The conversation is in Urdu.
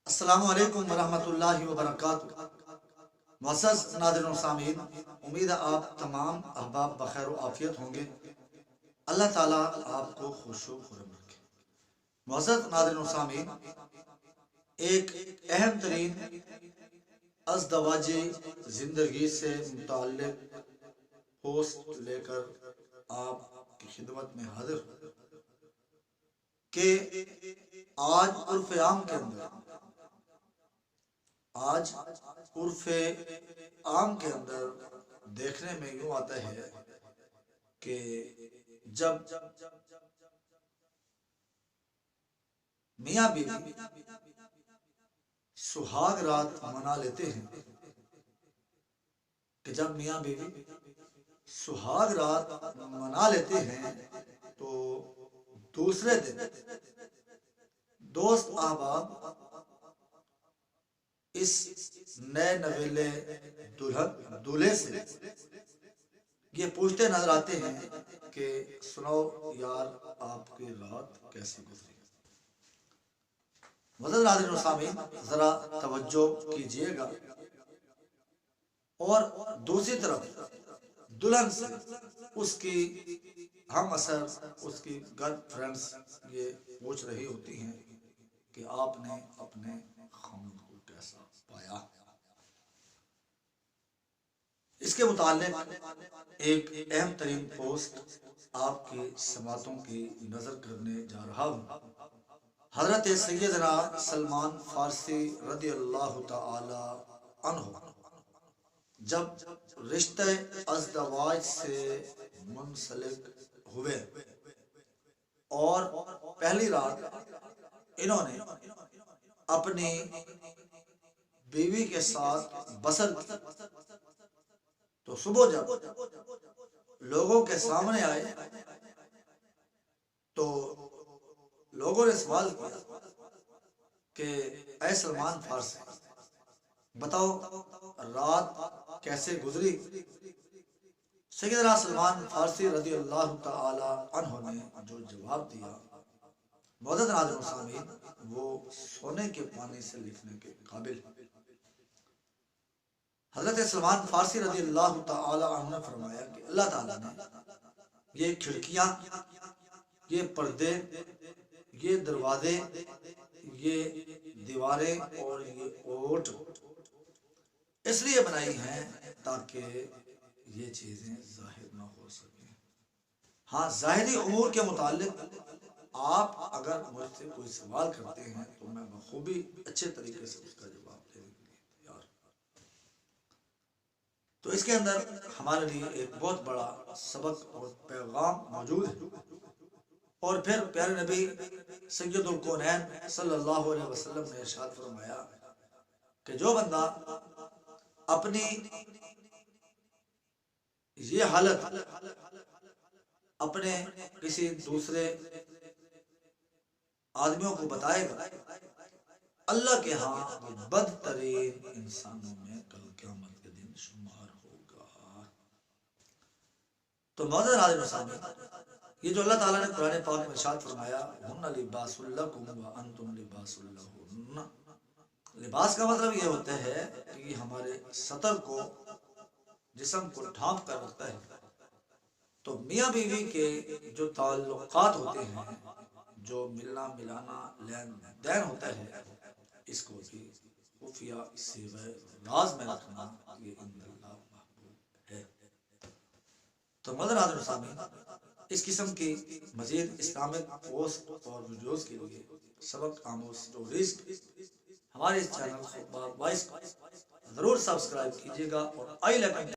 السلام علیکم ورحمۃ اللہ وبرکاتہ۔ معزز ناظرین و سامعین، امید ہے آپ تمام احباب بخیر و عافیت ہوں گے۔ اللہ تعالیٰ آپ کو خوش و خرم رکھے۔ معزز ناظرین و سامعین، ایک اہم ترین ازدواج زندگی سے متعلق پوسٹ لے کر آپ کی خدمت میں حاضر ہوں کہ آج عرف عام کے اندر دیکھنے میں یوں آتا ہے کہ جب میاں بیوی سہاگ رات منا لیتے ہیں، کہ جب میاں بیوی سہاگ رات منا لیتے ہیں تو دوسرے دن دوست احباب اس نئے نویلے دولہے سے یہ پوچھتے نظر آتے ہیں کہ سنو یار، آپ کی رات کیسی گزری۔ معزز ناظرین و سامعین، ذرا توجہ کیجئے گا، اور دوسری طرف دلہن سے اس کی ہم اثر، اس کی گرل فرینڈز یہ پوچھ رہی ہوتی ہیں کہ آپ نے اپنے خاوند کو کیسا پایا۔ اس کے متعلق ایک اہم ترین پوسٹ آپ کی سماعتوں کی نظر کرنے جا رہا ہوں۔ حضرت سیدنا سلمان فارسی رضی اللہ تعالی عنہ جب رشتہ ازدواج سے منسلک ہوئے اور پہلی رات انہوں نے اپنی بیوی کے ساتھ بسر کی تو صبح جب لوگوں کے سامنے آئے تو لوگوں نے سوال کیا کہ اے سلمان فارسی، بتاؤ رات کیسے گزری۔ سیدنا سلمان فارسی رضی اللہ تعالی عنہ نے جو جواب دیا، معزز ناظرین و سامعین، وہ سونے کے پانی سے لکھنے کے قابل۔ حضرت سلمان فارسی رضی اللہ تعالی عنہ نے فرمایا کہ اللہ تعالیٰ نے یہ کھڑکیاں، یہ پردے، یہ دروازے، یہ دیواریں اور یہ اوٹ اس لیے بنائی ہیں تاکہ یہ چیزیں ظاہر نہ ہو سکیں۔ ہاں، ظاہری امور کے متعلق آپ اگر مجھ سے کوئی سوال کرتے ہیں تو میں بخوبی اچھے طریقے سے اس کا جواب دینے کے لیے تیار ہوں۔ تو اس کے اندر ہمارے لیے ایک بہت بڑا سبق اور پیغام موجود ہے۔ اور پھر پیارے نبی سید الکونین صلی اللہ علیہ وسلم نے ارشاد فرمایا کہ جو بندہ اپنی یہ حالت اپنے کسی دوسرے آدمیوں کو بتائے گا، اللہ کے ہاں وہ بدترین انسانوں میں کل قیامت کے دن شمار ہوگا۔ تو معزز ناظرین و سامعین، یہ جو اللہ تعالیٰ نے قرآن پاک میں ارشاد فرمایا ہن لباس لکم وانتم لباس لہن، لباس کا مطلب یہ ہوتا ہے کہ یہ ہمارے سطر کو، جسم کو ڈھانپ کر رکھتا ہے۔ تو میاں بیوی کے جو تعلقات ہوتے ہیں، جو ملنا ملانا لین دین ہوتا ہے، اس کو بھی خفیہ سیغہ راز میں رکھنا یہ عند اللہ محبوب ہے۔ تو معزز ناظرین و سامعین، اس قسم کی مزید اسلامک پوسٹ اور ویڈیوز کے لیے سبق آموز سٹوریز ہمارے اس چینل خطبہ وائس ضرور سبسکرائب کیجیے گا اور آئی لائکن